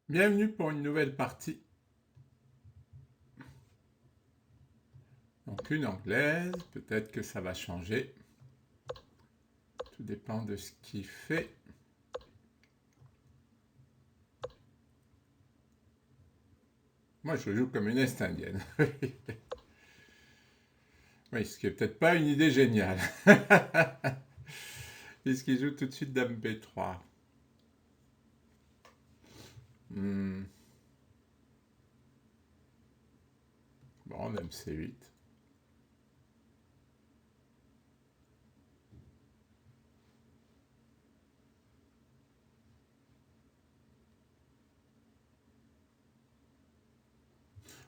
Bienvenue pour une nouvelle partie. Donc une anglaise, peut-être que ça va changer. Tout dépend de ce qu'il fait. Moi je joue comme une Est-Indienne. Oui, ce qui est peut-être pas une idée géniale. Puisqu'il joue tout de suite Dame B3. Hmm. Bon, Dame C8.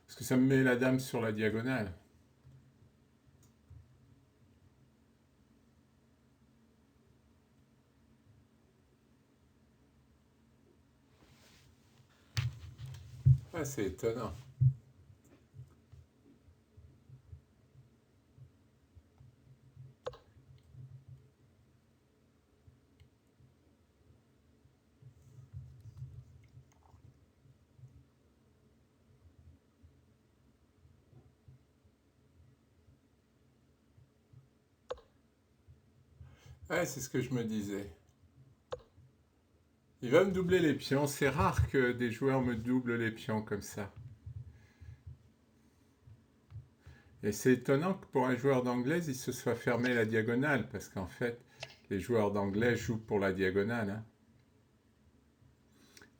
Parce que ça me met la dame sur la diagonale. Ah, c'est étonnant. Ouais, c'est ce que je me disais. Il va me doubler les pions. C'est rare que des joueurs me doublent les pions comme ça. Et c'est étonnant que pour un joueur d'anglaise, il se soit fermé la diagonale, parce qu'en fait, les joueurs d'anglais jouent pour la diagonale. Hein.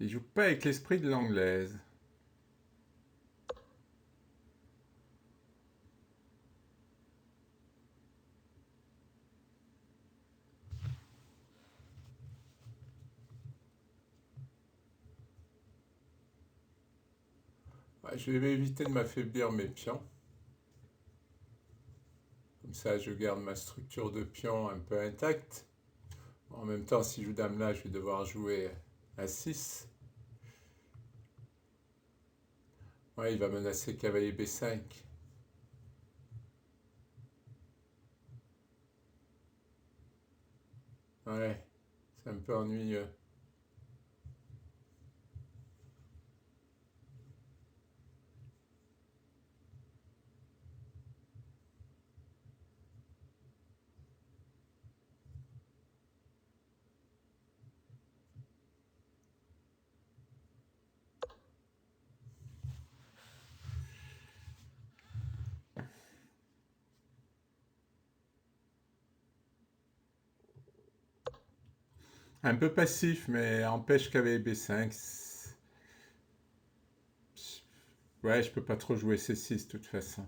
Ils jouent pas avec l'esprit de l'anglaise. Ouais, je vais éviter de m'affaiblir mes pions. Comme ça, je garde ma structure de pion un peu intacte. En même temps, si je joue dame là, je vais devoir jouer à 6. Ouais, il va menacer cavalier B5. Ouais, c'est un peu ennuyeux. Un peu passif, mais empêche cavalier B5. Ouais, je peux pas trop jouer C6 de toute façon.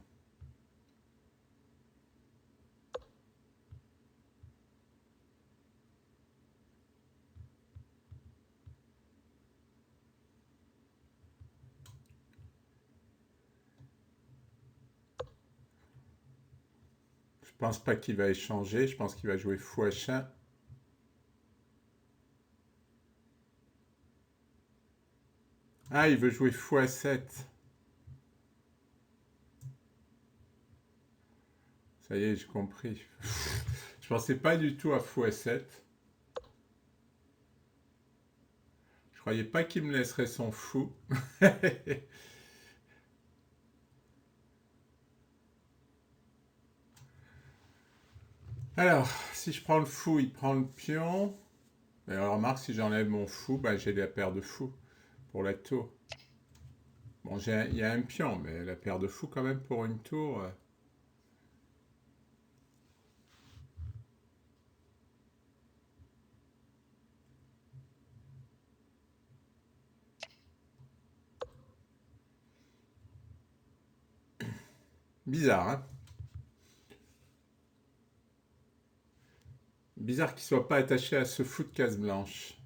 Je pense pas qu'il va échanger, je pense qu'il va jouer fou H1. Ah, il veut jouer fou A7. Ça y est, j'ai compris. Je pensais pas du tout à fou A7. Je croyais pas qu'il me laisserait son fou. Alors, si je prends le fou, il prend le pion. Et alors, remarque, si j'enlève mon fou, bah, j'ai la paire de fous pour la tour. Bon, il y a un pion, mais la paire de fous quand même pour une tour. Bizarre, hein? Bizarre qu'il soit pas attaché à ce fou de case blanche.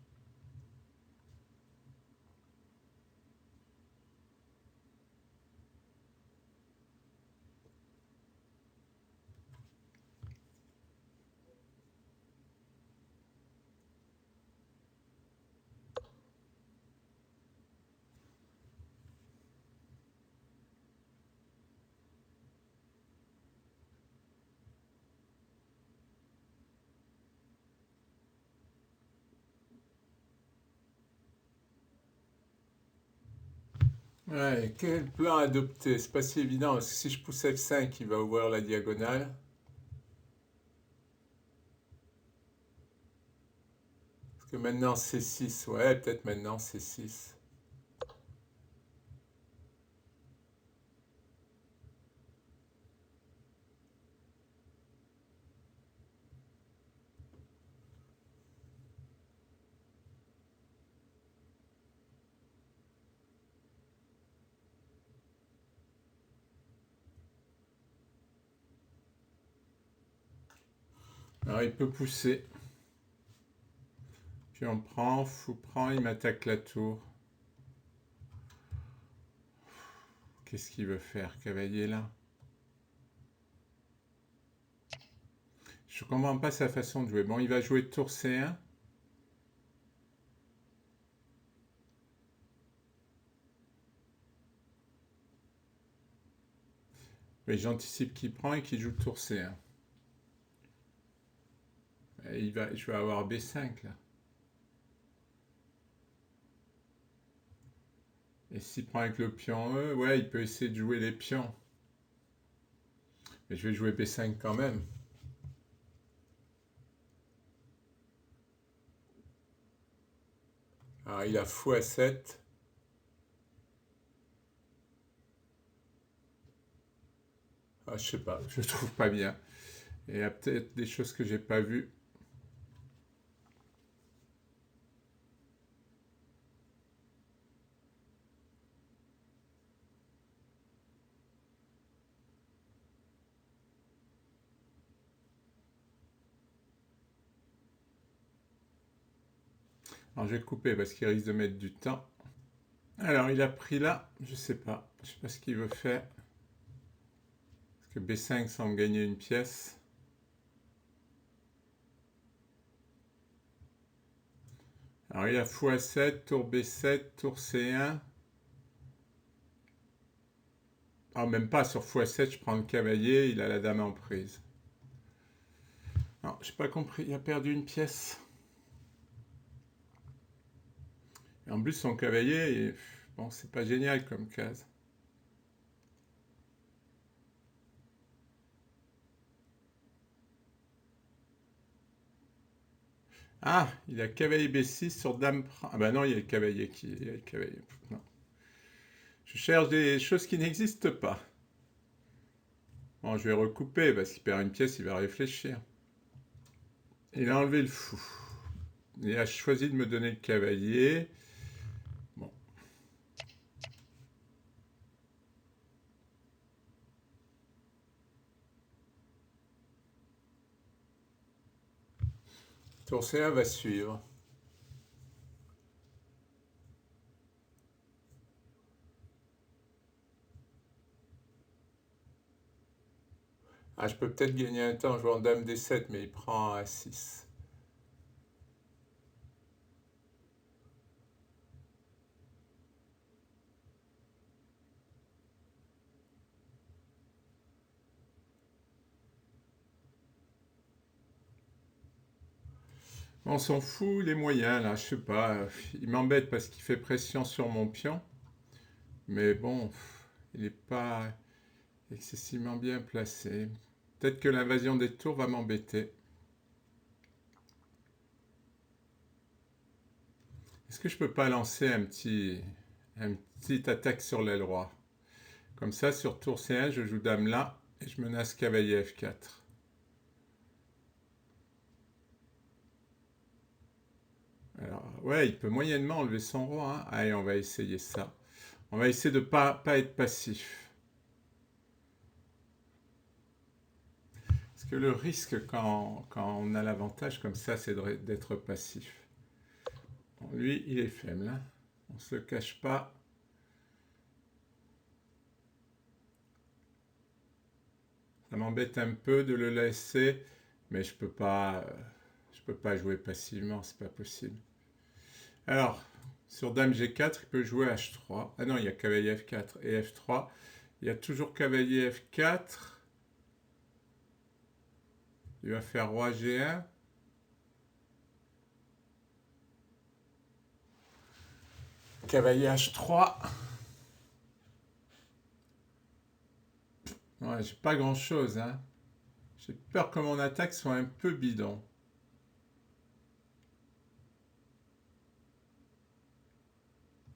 Ouais, quel plan adopter? C'est pas si évident, parce que si je pousse F5, il va ouvrir la diagonale. Parce que maintenant C6, ouais, peut-être maintenant C6. Alors il peut pousser. Puis on prend, fou prend, il m'attaque la tour. Qu'est-ce qu'il veut faire, cavalier là? Je comprends pas sa façon de jouer. Bon, il va jouer tour C1. Mais j'anticipe qu'il prend et qu'il joue tour C1. Et je vais avoir B5 là. Et s'il prend avec le pion E, ouais, il peut essayer de jouer les pions. Mais je vais jouer B5 quand même. Alors il a fou à 7. Ah, je sais pas, je trouve pas bien. Et il y a peut-être des choses que j'ai pas vues. Alors je vais couper parce qu'il risque de mettre du temps. Alors il a pris là, je sais pas. Je sais pas ce qu'il veut faire. Parce que B5 semble gagner une pièce. Alors il a fou à 7, tour B7, tour C1. Ah, même pas, sur fou à 7, je prends le cavalier, il a la dame en prise. Non, j'ai pas compris, il a perdu une pièce. Et en plus, son cavalier, bon, c'est pas génial comme case. Ah, il a cavalier B6 sur dame. Ah bah non, il y a le cavalier qui. Il y a le cavalier. Non. Je cherche des choses qui n'existent pas. Bon, je vais recouper parce qu'il perd une pièce, il va réfléchir. Il a enlevé le fou. Il a choisi de me donner le cavalier. Bon. Tour C1 va suivre. Ah, je peux peut-être gagner un temps en jouant dame D7, mais il prend à 6. On s'en fout les moyens là, je sais pas. Il m'embête parce qu'il fait pression sur mon pion. Mais bon, il n'est pas excessivement bien placé. Peut-être que l'invasion des tours va m'embêter. Est-ce que je peux pas lancer un petit attaque sur l'aile roi? Comme ça, sur tour C1, je joue dame là et je menace cavalier F4. Alors, ouais, il peut moyennement enlever son roi, hein. Allez, on va essayer ça. On va essayer de pas être passif. Parce que le risque quand on a l'avantage comme ça, c'est d'être passif. Bon, lui, il est faible, hein. On ne se le cache pas. Ça m'embête un peu de le laisser, mais je peux pas jouer passivement, c'est pas possible. Alors, sur dame G4, il peut jouer H3. Ah non, il y a cavalier F4 et F3. Il y a toujours cavalier F4. Il va faire roi G1. Cavalier H3. Ouais, j'ai pas grand-chose, hein. J'ai peur que mon attaque soit un peu bidon.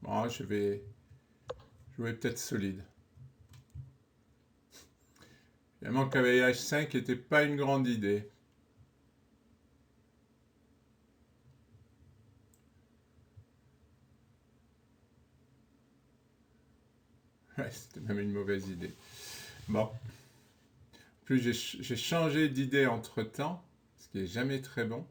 Bon, je vais jouer peut-être solide. Évidemment, cavalier H5 n'était pas une grande idée. Ouais, c'était même une mauvaise idée. Bon. En plus, j'ai changé d'idée entre-temps, ce qui est jamais très bon.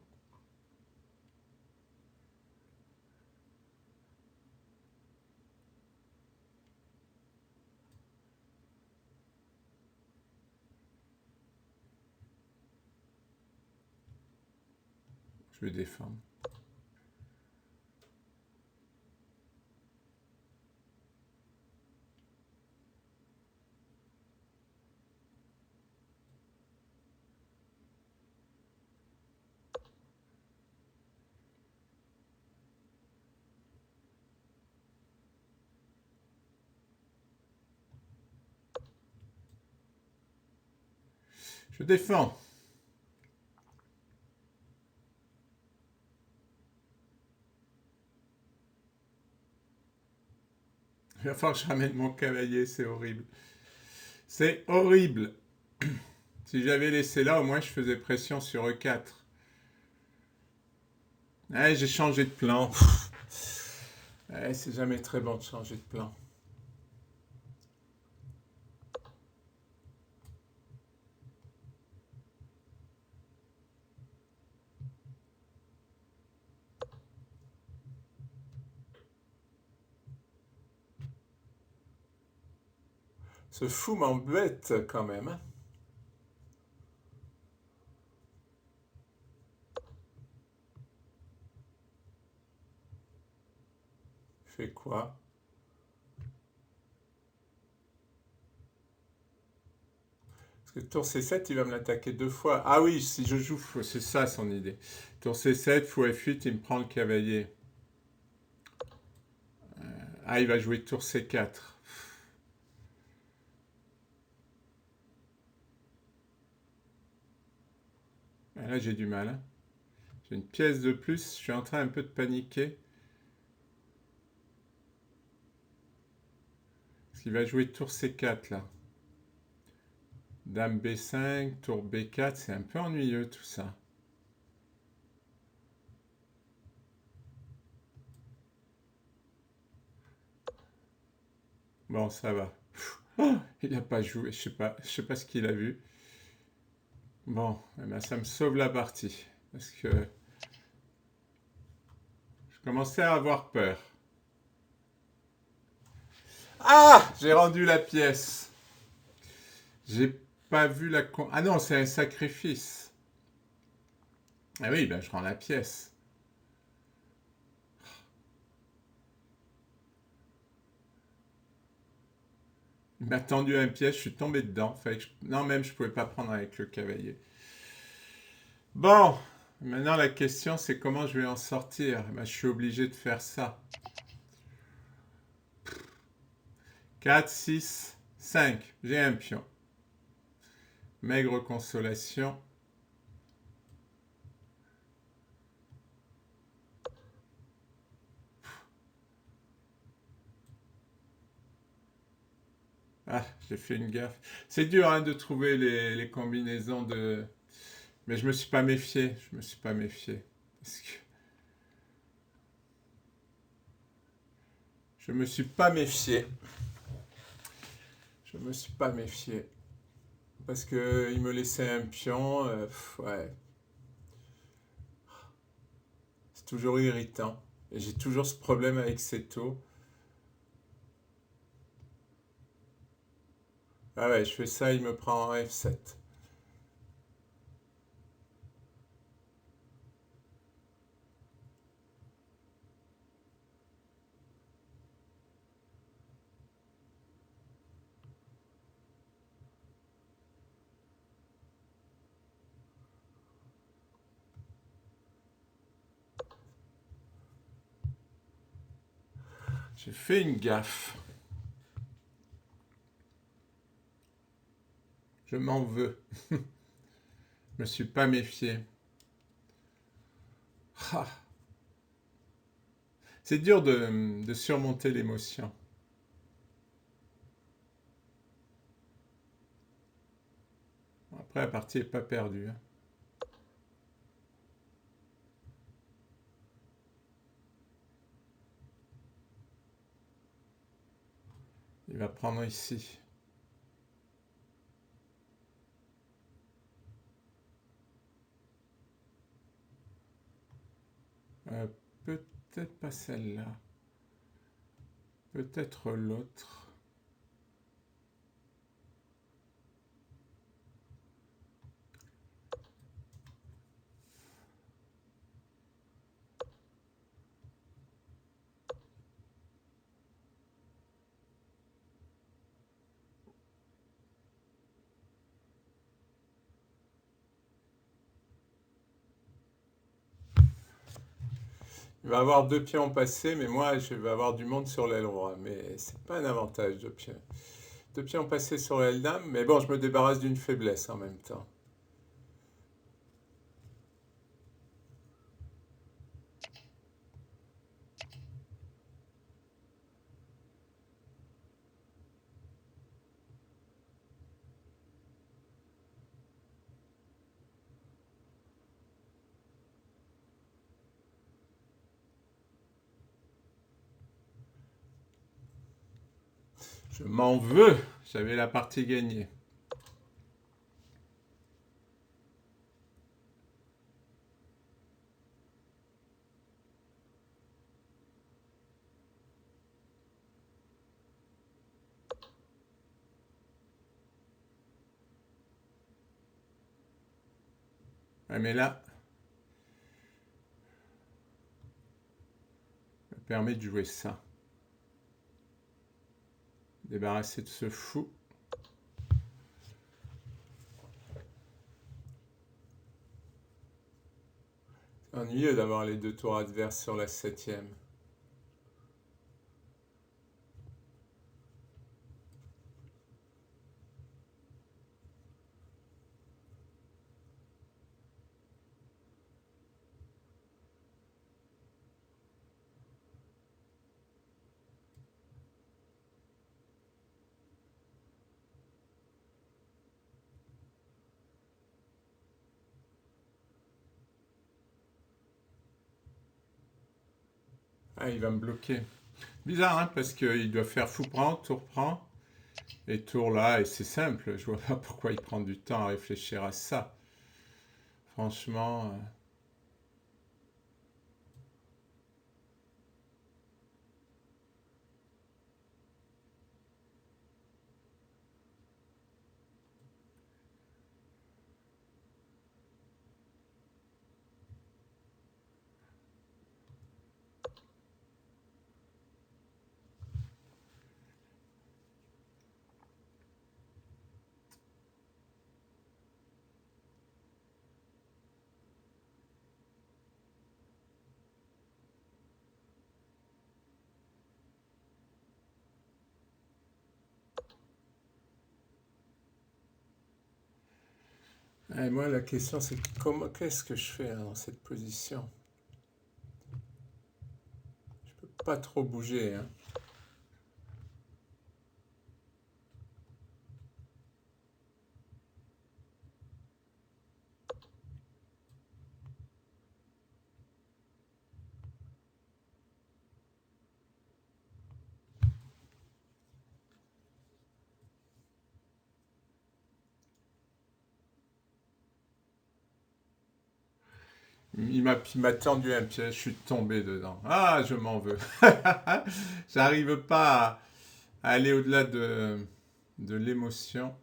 Je vais défendre. Je défends. Il va falloir que je ramène mon cavalier, c'est horrible. C'est horrible. Si j'avais laissé là, au moins je faisais pression sur E4. Ouais, j'ai changé de plan. Ouais, c'est jamais très bon de changer de plan. Ce fou m'embête quand même, hein. Je fais quoi? Parce que tour C7, il va me l'attaquer deux fois. Ah oui, si je joue, c'est ça son idée. Tour C7, fou F8, il me prend le cavalier. Ah, il va jouer tour C4. Ah, là, j'ai du mal, hein. J'ai une pièce de plus, je suis en train un peu de paniquer. Parce qu'il va jouer tour C4, là. Dame B5, tour B4, c'est un peu ennuyeux tout ça. Bon, ça va. Oh, il n'a pas joué, je sais pas ce qu'il a vu. Bon, eh ben, ça me sauve la partie. Parce que je commençais à avoir peur. Ah! J'ai rendu la pièce. J'ai pas vu la con... Ah non, c'est un sacrifice. Ah oui, ben je rends la pièce. Il m'a tendu un piège, je suis tombé dedans. Non, même je pouvais pas prendre avec le cavalier. Bon, maintenant la question c'est comment je vais en sortir. Ben, je suis obligé de faire ça. 4, 6, 5. J'ai un pion. Maigre consolation. Ah, j'ai fait une gaffe. C'est dur hein, de trouver les combinaisons de... Mais je me suis pas méfié. Je me suis pas méfié. Parce que je me suis pas méfié. Je me suis pas méfié. Parce que il me laissait un pion. Ouais, c'est toujours irritant. Et j'ai toujours ce problème avec ces taux. Ah ouais, je fais ça, il me prend en F7. J'ai fait une gaffe. Je m'en veux. Je me suis pas méfié. Ah, c'est dur de surmonter l'émotion. Après, la partie n'est pas perdue, hein. Il va prendre ici. Euh, Peut-être pas celle-là. Peut-être l'autre. Il va avoir deux pions passés, mais moi, je vais avoir du monde sur l'aile roi. Mais c'est pas un avantage, deux pions passés sur l'aile dame. Mais bon, je me débarrasse d'une faiblesse en même temps. Je m'en veux. J'avais la partie gagnée. Ouais, mais là, ça me permet de jouer ça. Débarrasser de ce fou. C'est ennuyeux d'avoir les deux tours adverses sur la septième. Ah, il va me bloquer. Bizarre, hein, parce qu'il doit faire fou prend, et tour là, et c'est simple. Je vois pas pourquoi il prend du temps à réfléchir à ça. Franchement. Et moi, la question, c'est qu'est-ce que je fais, hein, dans cette position? Je peux pas trop bouger, hein. Il m'a tendu un piège, je suis tombé dedans. Ah, je m'en veux. J'arrive pas à aller au-delà de l'émotion.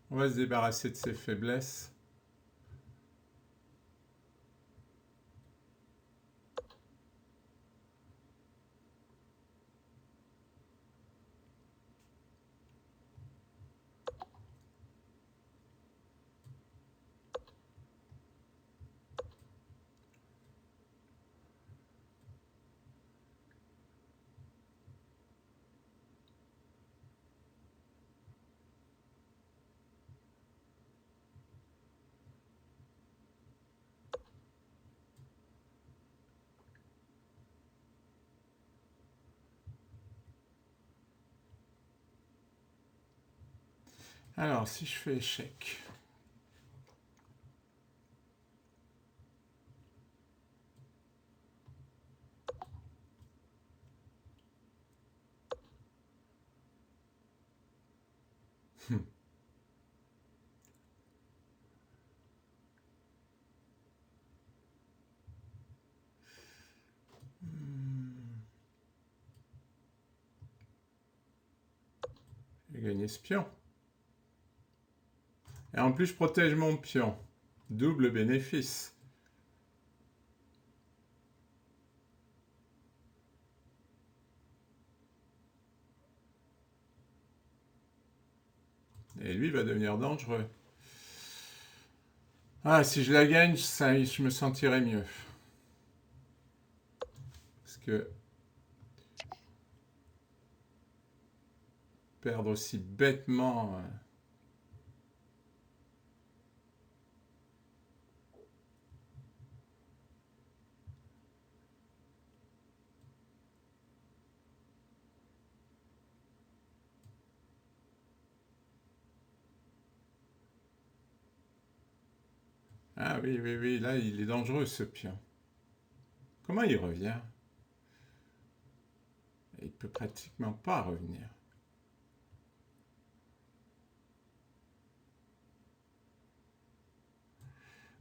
On va se débarrasser de ses faiblesses. Alors, si je fais échec. J'ai gagné ce pion. Et en plus, je protège mon pion. Double bénéfice. Et lui va devenir dangereux. Ah, si je la gagne, ça, je me sentirais mieux. Parce que perdre aussi bêtement... Ah oui, oui, oui, là, il est dangereux, ce pion. Comment il revient? Il peut pratiquement pas revenir.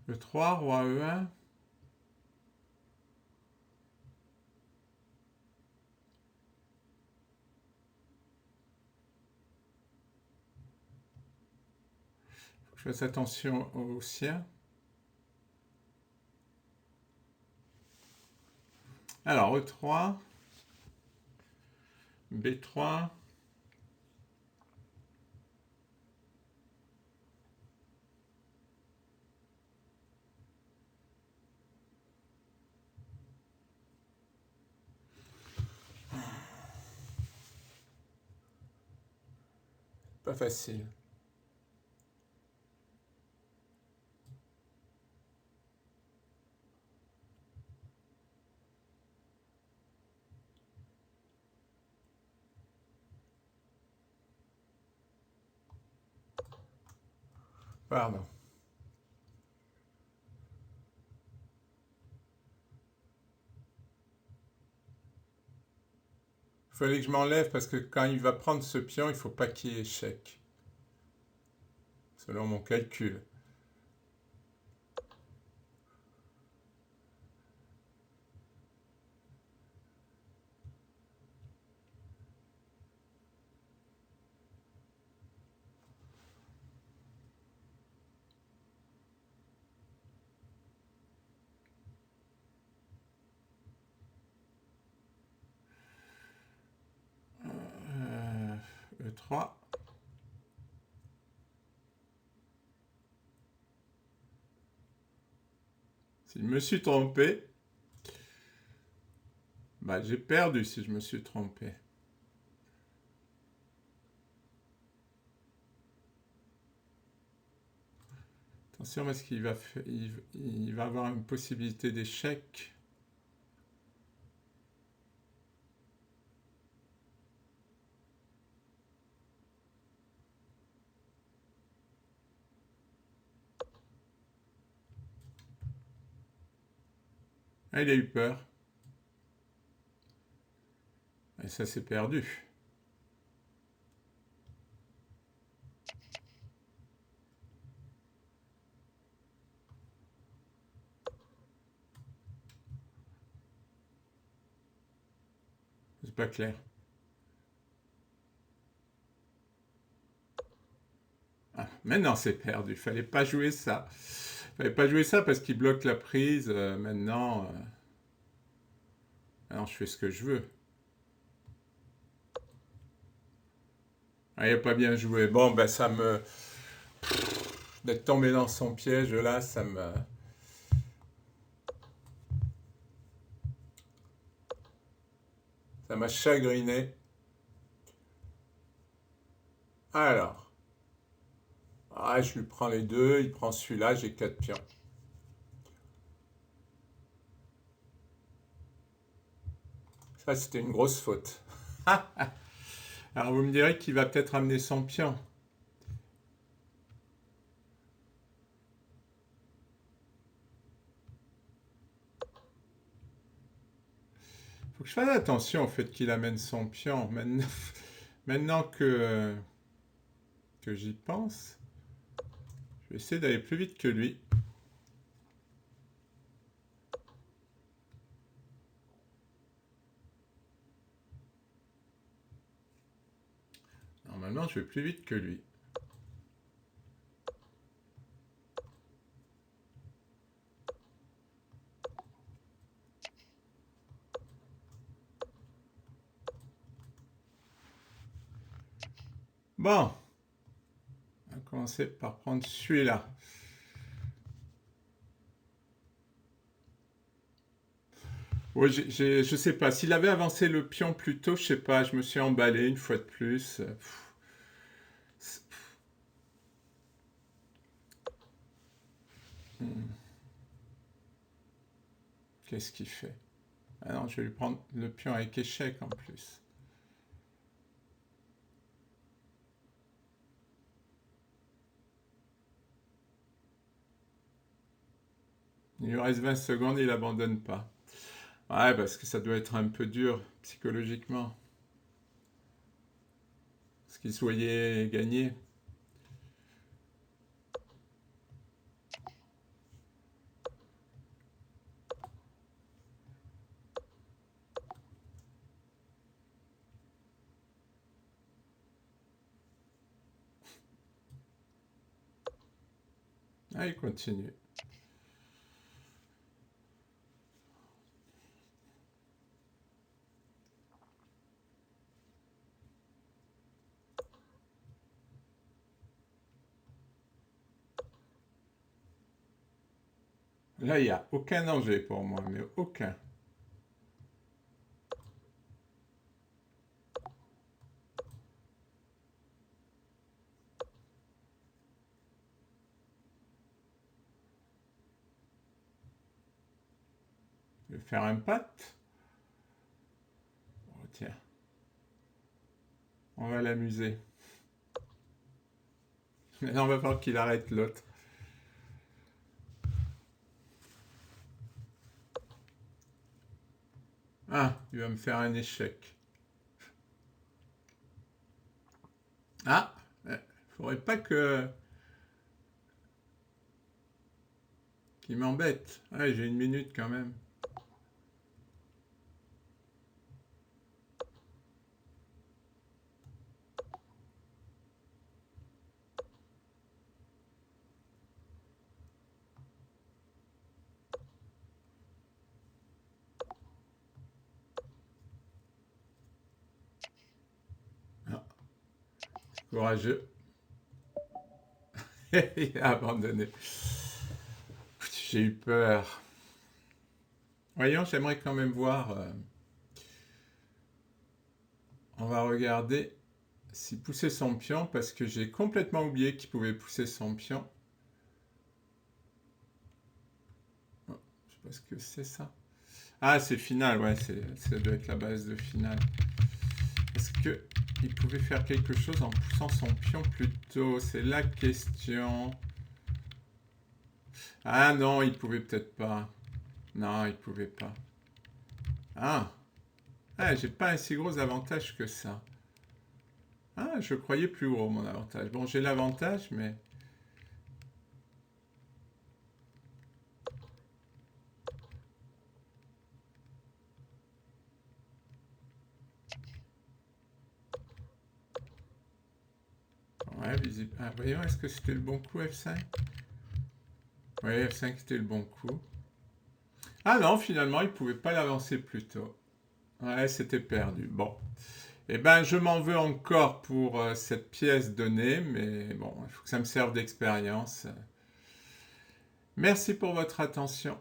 Le 3, roi E1. Faut que je fasse attention au sien. Alors, E3. B3. Pas facile. Pardon. Il fallait que je m'enlève parce que quand il va prendre ce pion, il ne faut pas qu'il y ait échec. Selon mon calcul. E3. Si je me suis trompé, bah, j'ai perdu si je me suis trompé. Attention parce qu'il va, il va avoir une possibilité d'échec. Ah, il a eu peur. Et ça s'est perdu. C'est pas clair. Ah, maintenant c'est perdu. Fallait pas jouer ça. Fallait pas jouer ça parce qu'il bloque la prise. Maintenant, je fais ce que je veux. Ah, il a pas bien joué. Bon, ben ça me... D'être tombé dans son piège, là, ça me... Ça m'a chagriné. Alors. Ah, je lui prends les deux, il prend celui-là, j'ai 4 pions. Ça, c'était une grosse faute. Alors, vous me direz qu'il va peut-être amener son pion. Faut que je fasse attention au fait qu'il amène son pion. Maintenant que j'y pense, je vais essayer d'aller plus vite que lui. Normalement, je vais plus vite que lui. Bon, on va commencer par prendre celui-là. Oui, je sais pas. S'il avait avancé le pion plus tôt, je sais pas, je me suis emballé une fois de plus. Qu'est-ce qu'il fait? Ah non, je vais lui prendre le pion avec échec en plus. Il lui reste 20 secondes, il abandonne pas. Ouais, parce que ça doit être un peu dur psychologiquement. Parce qu'il se voyait gagner. Ah, il continue. Là, il n'y a aucun danger pour moi, mais aucun. Je vais faire un pat. Oh, tiens, on va l'amuser. Maintenant, on va voir qu'il arrête l'autre. Ah, il va me faire un échec. Ah, faudrait pas qu'il m'embête. Ah, j'ai une minute quand même. Ah, courageux. Il a abandonné. J'ai eu peur. Voyons, j'aimerais quand même voir. On va regarder s'il poussait son pion, parce que j'ai complètement oublié qu'il pouvait pousser son pion. Oh, je sais pas ce que c'est ça. Ah, c'est final, ouais, ça doit être la base de finale. Est-ce que il pouvait faire quelque chose en poussant son pion plus tôt? C'est la question. Ah non, il pouvait peut-être pas. Non, il pouvait pas. Ah, ah, j'ai pas un si gros avantage que ça. Ah, je croyais plus gros mon avantage. Bon, j'ai l'avantage, mais... Ouais, visible. Ah, voyons, est-ce que c'était le bon coup F5? Oui, F5 était le bon coup. Ah non, finalement, il pouvait pas l'avancer plus tôt. Ouais, c'était perdu. Bon. Eh ben, je m'en veux encore pour cette pièce donnée, mais bon, il faut que ça me serve d'expérience. Merci pour votre attention.